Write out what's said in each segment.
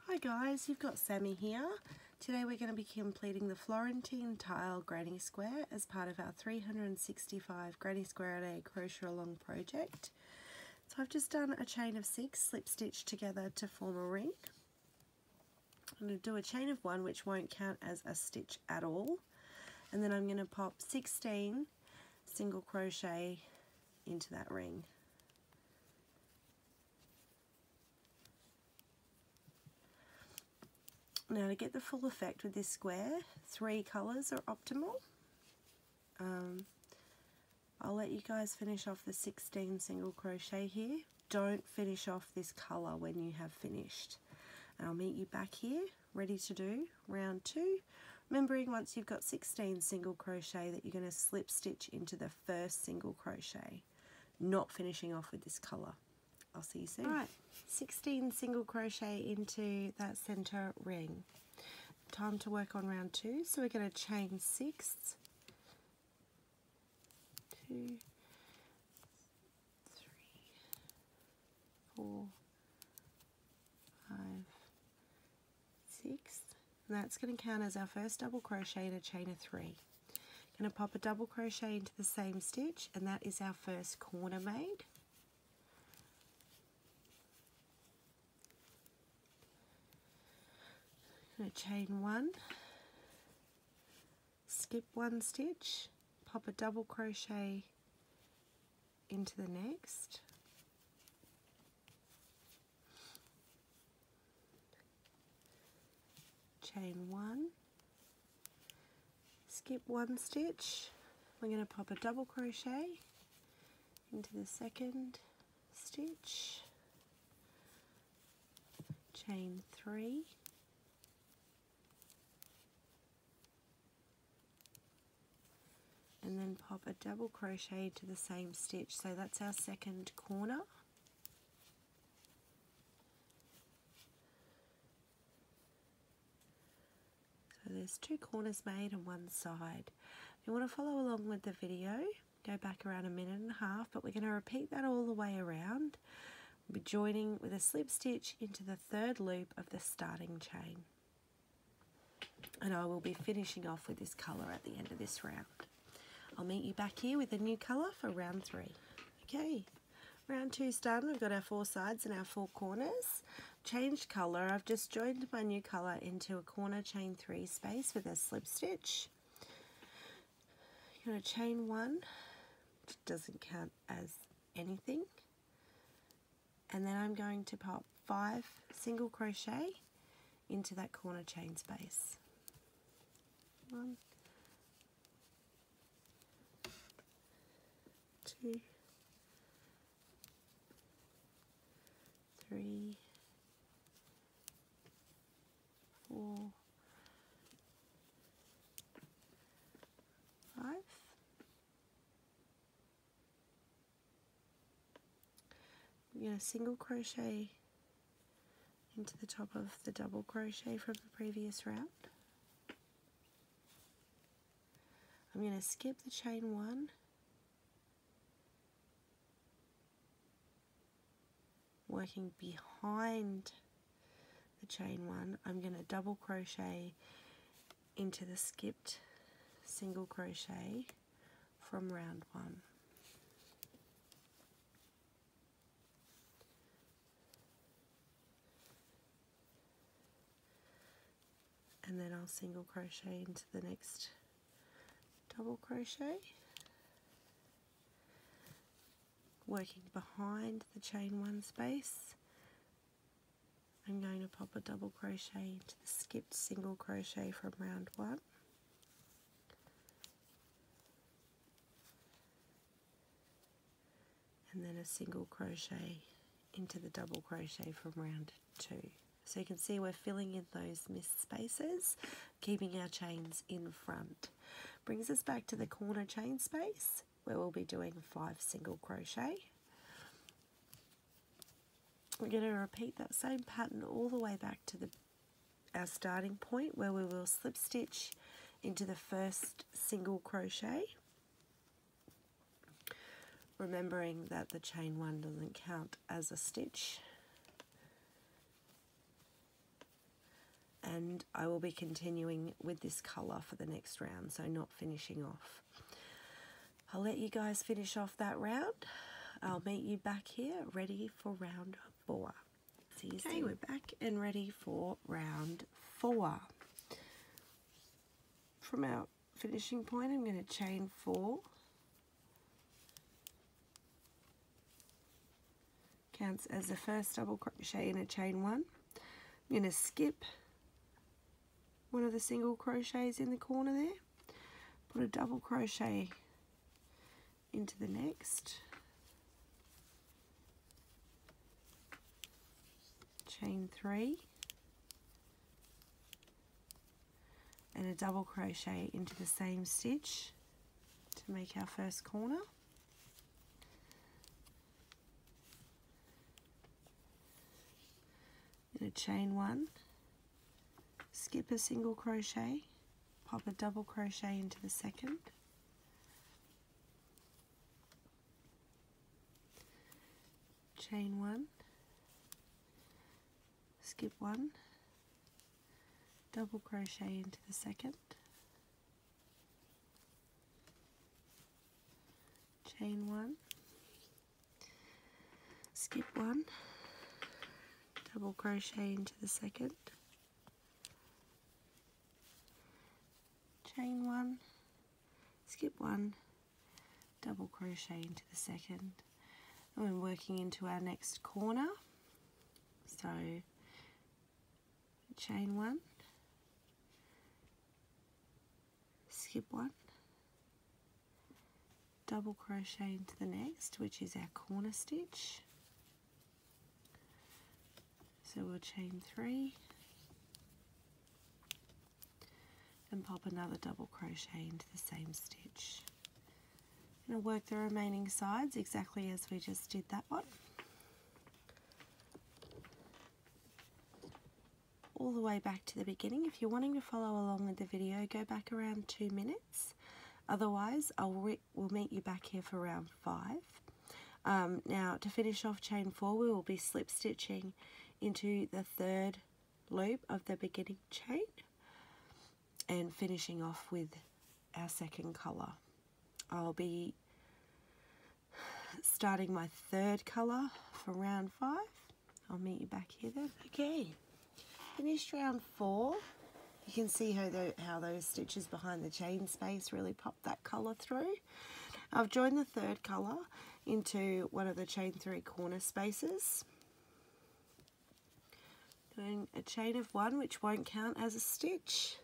Hi guys, you've got Sammy here. Today we're going to be completing the Florentine tile granny square as part of our 365 granny square a day crochet along project. So I've just done a chain of 6 slip stitch together to form a ring. I'm going to do a chain of 1 which won't count as a stitch at all, and then I'm going to pop 16 single crochet into that ring. Now to get the full effect with this square, 3 colours are optimal. I'll let you guys finish off the 16 single crochet here. Don't finish off this colour when you have finished. And I'll meet you back here, ready to do round 2. Remembering once you've got 16 single crochet that you're going to slip stitch into the first single crochet, not finishing off with this colour. I'll see you soon. Alright, 16 single crochet into that centre ring. Time to work on round 2, so we're going to chain 6, 2, 3, 4, 5, 6, and that's going to count as our first double crochet in a chain of 3. Going to pop a double crochet into the same stitch, and that is our first corner made. Going to chain 1, skip 1 stitch, pop a double crochet into the next, chain 1, skip 1 stitch, we're going to pop a double crochet into the second stitch, chain 3, and then pop a double crochet to the same stitch. So that's our second corner. So there's 2 corners made on one side. If you want to follow along with the video, go back around a minute and a half, but we're going to repeat that all the way around. We'll be joining with a slip stitch into the 3rd loop of the starting chain. And I will be finishing off with this colour at the end of this round. I'll meet you back here with a new colour for round 3. Okay, round 2's done. We've got our 4 sides and our 4 corners. Changed colour. I've just joined my new colour into a corner chain 3 space with a slip stitch. I'm going to chain 1, which doesn't count as anything. And then I'm going to pop 5 single crochet into that corner chain space. 1, 2, 3, 4, 5. I'm going to single crochet into the top of the double crochet from the previous round. I'm going to skip the chain 1, working behind the chain 1, I'm going to double crochet into the skipped single crochet from round 1. And then I'll single crochet into the next double crochet, working behind the chain 1 space. I'm going to pop a double crochet into the skipped single crochet from round 1, and then a single crochet into the double crochet from round 2. So you can see we're filling in those missed spaces, keeping our chains in front. Brings us back to the corner chain space where we'll be doing 5 single crochet. We're going to repeat that same pattern all the way back to our starting point where we will slip stitch into the first single crochet, remembering that the chain 1 doesn't count as a stitch. and I will be continuing with this colour for the next round, so not finishing off. I'll let you guys finish off that round. I'll meet you back here ready for round 4. See you soon. We're back and ready for round 4. From our finishing point, I'm going to chain 4. Counts as the first double crochet in a chain 1. I'm going to skip one of the single crochets in the corner there, put a double crochet into the next, chain 3, and a double crochet into the same stitch to make our first corner. And a chain 1, skip a single crochet, pop a double crochet into the second, chain 1, skip 1, double crochet into the second, chain 1, skip 1, double crochet into the second, chain 1, skip 1, double crochet into the second, and we're working into our next corner. So chain 1, skip 1, double crochet into the next, which is our corner stitch. So we'll chain 3 and pop another double crochet into the same stitch. And I'll work the remaining sides exactly as we just did that one. All the way back to the beginning. If you're wanting to follow along with the video, go back around 2 minutes. Otherwise, we'll meet you back here for round 5. Now, to finish off chain 4, we will be slip stitching into the 3rd loop of the beginning chain and finishing off with our second colour. I'll be starting my 3rd colour for round 5. I'll meet you back here then. Okay, finished round 4. You can see how those stitches behind the chain space really pop that colour through. I've joined the 3rd colour into one of the chain 3 corner spaces. Doing a chain of 1, which won't count as a stitch.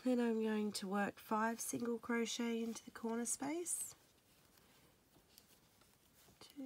Then I'm going to work 5 single crochet into the corner space. 2,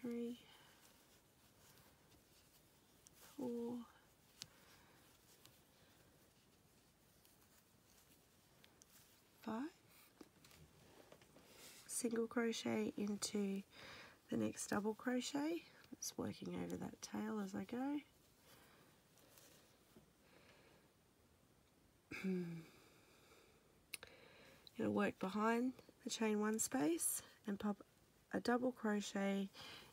3, 4, 5. Single crochet into the next double crochet. Just working over that tail as I go. Going to work behind the chain 1 space and pop a double crochet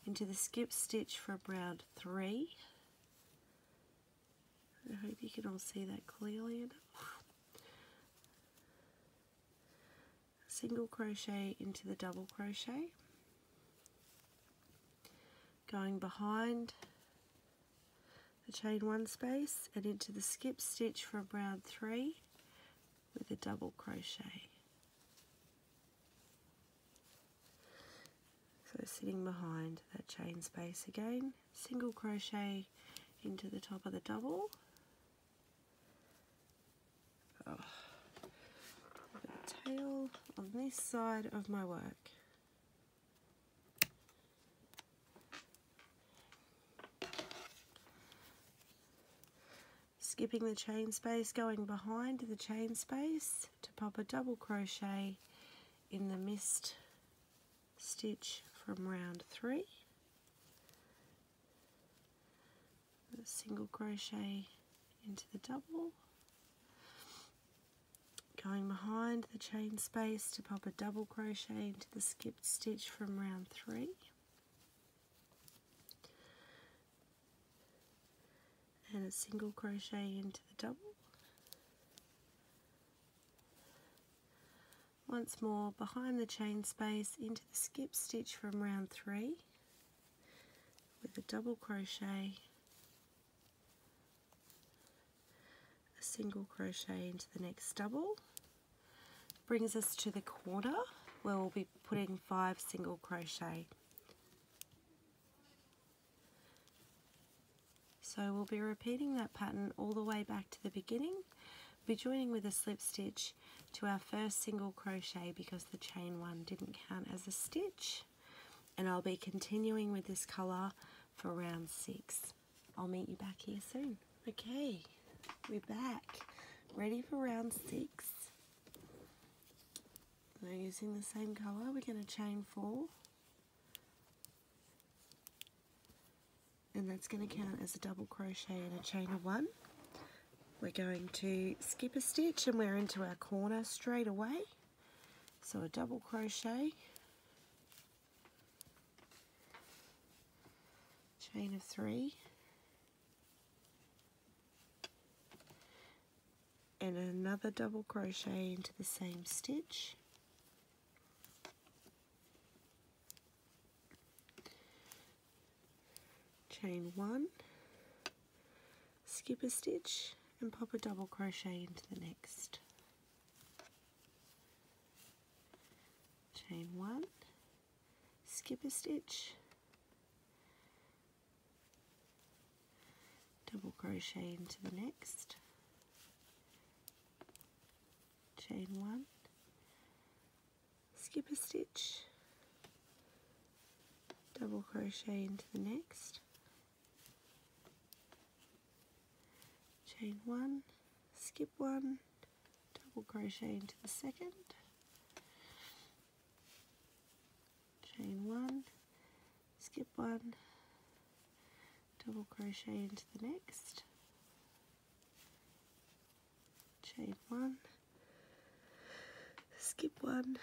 into the skip stitch for round 3. I hope you can all see that clearly enough. Single crochet into the double crochet. Going behind the chain 1 space and into the skip stitch from round 3 with a double crochet. So sitting behind that chain space again, single crochet into the top of the double. The tail on this side of my work. Skipping the chain space, going behind the chain space to pop a double crochet in the missed stitch from round 3. A single crochet into the double. Going behind the chain space to pop a double crochet into the skipped stitch from round 3. and a single crochet into the double. Once more behind the chain space into the skip stitch from round 3 with a double crochet, a single crochet into the next double. Brings us to the corner where we'll be putting 5 single crochet. So we'll be repeating that pattern all the way back to the beginning. Be joining with a slip stitch to our first single crochet because the chain one didn't count as a stitch, and I'll be continuing with this colour for round 6. I'll meet you back here soon. Okay, we're back, ready for round 6. We're using the same colour. We're going to chain 4, and that's going to count as a double crochet and a chain of 1. We're going to skip a stitch and we're into our corner straight away. So a double crochet, chain of 3, and another double crochet into the same stitch. Chain 1, skip a stitch, and pop a double crochet into the next. Chain 1, skip a stitch, double crochet into the next. Chain 1, skip a stitch, double crochet into the next. Chain 1, skip 1, double crochet into the second. Chain 1, skip 1, double crochet into the next. Chain 1, skip 1,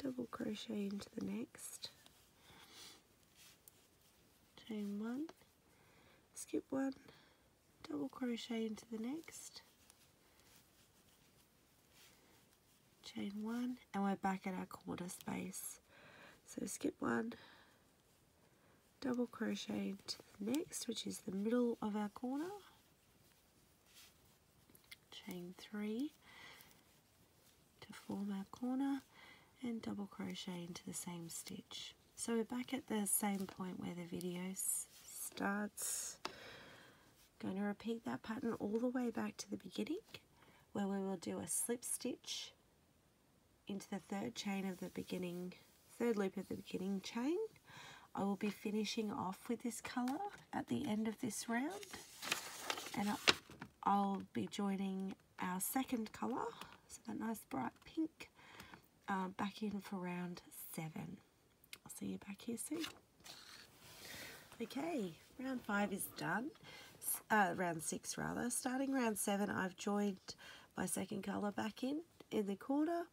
double crochet into the next. Chain 1, skip 1, double crochet into the next. Chain 1, and we're back at our corner space. So skip 1, double crochet into the next, which is the middle of our corner. Chain 3 to form our corner, and double crochet into the same stitch. So we're back at the same point where the video starts. Going to repeat that pattern all the way back to the beginning, where we will do a slip stitch into the third chain of the beginning, third loop of the beginning chain. I will be finishing off with this colour at the end of this round, and I'll be joining our second colour, so that nice bright pink, back in for round 7. I'll see you back here soon. Okay, round 5 is done. Round 6 rather. Starting round 7, I've joined my second colour back in the corner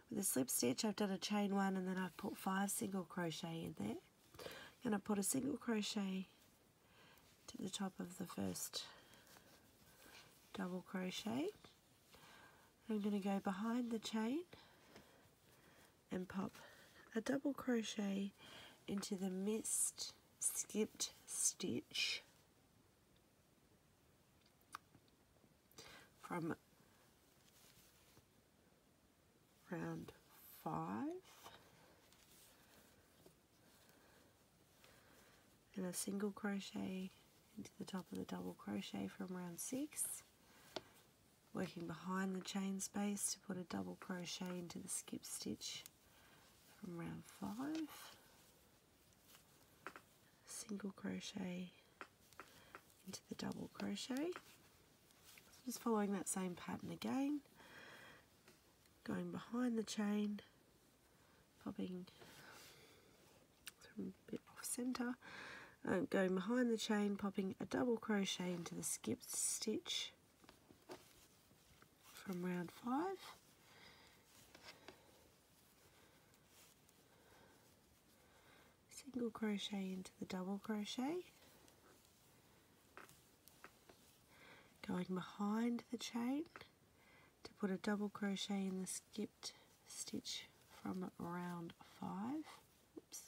with a slip stitch. I've done a chain 1, and then I've put 5 single crochet in there. I'm going to put a single crochet to the top of the first double crochet. I'm going to go behind the chain and pop a double crochet into the missed skipped stitch from round 5, and a single crochet into the top of the double crochet from round 6, working behind the chain space to put a double crochet into the skip stitch from round 5, single crochet into the double crochet. Just following that same pattern again, going behind the chain, popping a bit off center, going behind the chain, popping a double crochet into the skipped stitch from round 5, single crochet into the double crochet, going behind the chain to put a double crochet in the skipped stitch from round 5. Oops,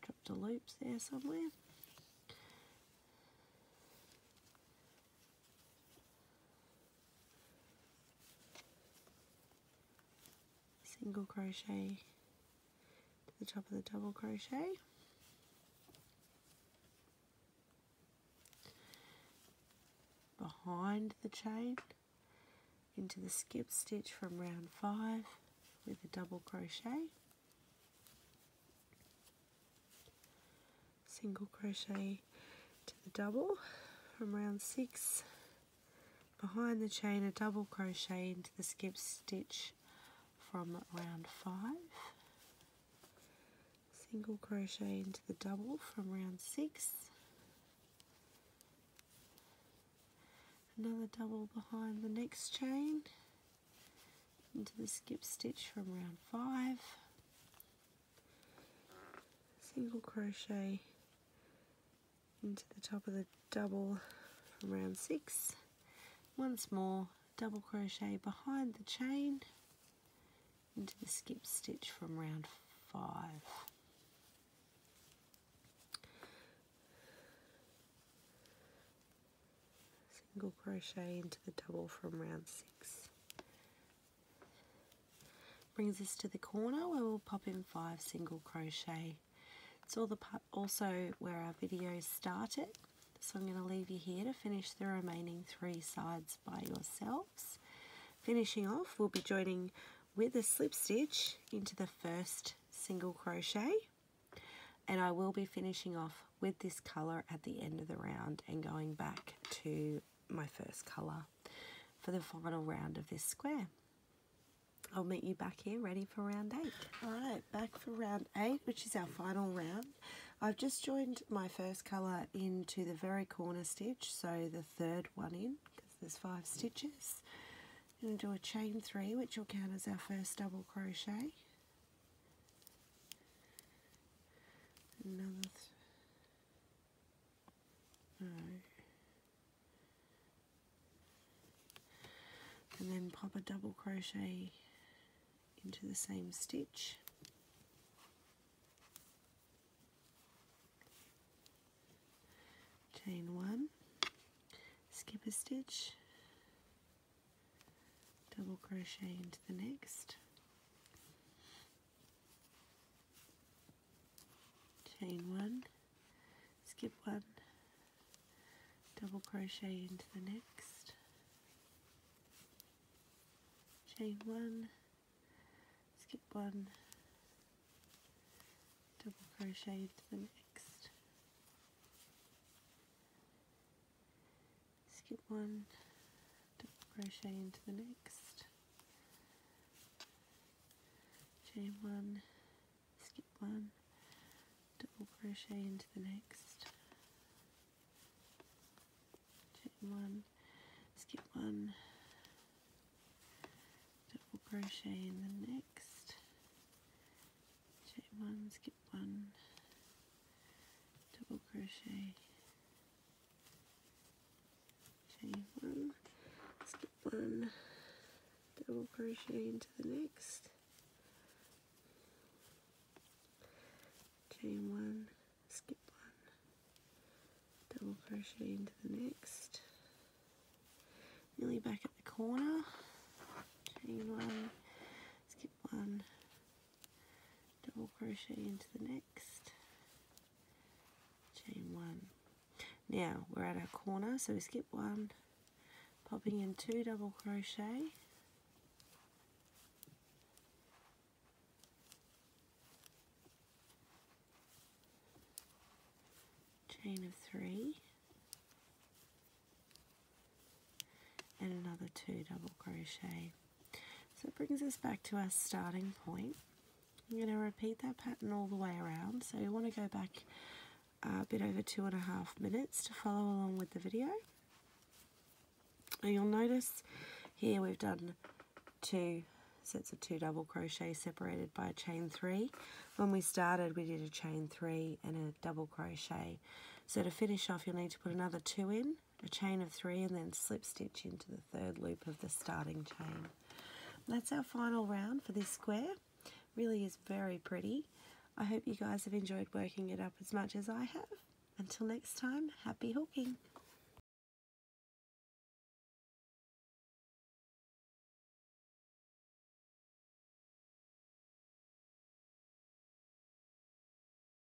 dropped a loop there somewhere. Single crochet to the top of the double crochet. Behind the chain into the skip stitch from round 5 with a double crochet. Single crochet to the double from round 6. Behind the chain, a double crochet into the skip stitch from round 5, single crochet into the double from round 6, another double behind the next chain into the skip stitch from round 5, single crochet into the top of the double from round 6, once more double crochet behind the chain into the skip stitch from round 5. Single crochet into the double from round 6. Brings us to the corner where we'll pop in 5 single crochet. It's also where our video started, so I'm going to leave you here to finish the remaining 3 sides by yourselves. Finishing off, we'll be joining with a slip stitch into the first single crochet, and I will be finishing off with this colour at the end of the round and going back to my first colour for the final round of this square. I'll meet you back here ready for round 8. Alright, back for round 8, which is our final round. I've just joined my first colour into the very corner stitch, so the third one in, because there's 5 stitches. I'm going to do a chain 3, which will count as our first double crochet. Another and then pop a double crochet into the same stitch. Chain 1, skip a stitch, double crochet into the next, chain 1, skip 1, double crochet into the next, chain 1, skip 1, double crochet into the next, skip 1, double crochet into the next, chain 1, skip 1, double crochet into the next, chain 1, skip 1, double crochet in the next, chain 1, skip 1, double crochet, chain 1, skip 1, double crochet into the next, chain 1, skip 1, double crochet into the next, nearly back at the corner, chain 1, skip 1, double crochet into the next, chain 1. Now we're at our corner, so we skip 1, popping in 2 double crochet, chain of 3, and another 2 double crochet. So it brings us back to our starting point. I'm going to repeat that pattern all the way around, so you want to go back a bit over 2.5 minutes to follow along with the video. And you'll notice here we've done 2 sets of 2 double crochet separated by a chain 3. When we started we did a chain 3 and a double crochet. So to finish off, you'll need to put another 2 in, a chain of 3, and then slip stitch into the 3rd loop of the starting chain. And that's our final round for this square. Really is very pretty. I hope you guys have enjoyed working it up as much as I have. Until next time, happy hooking!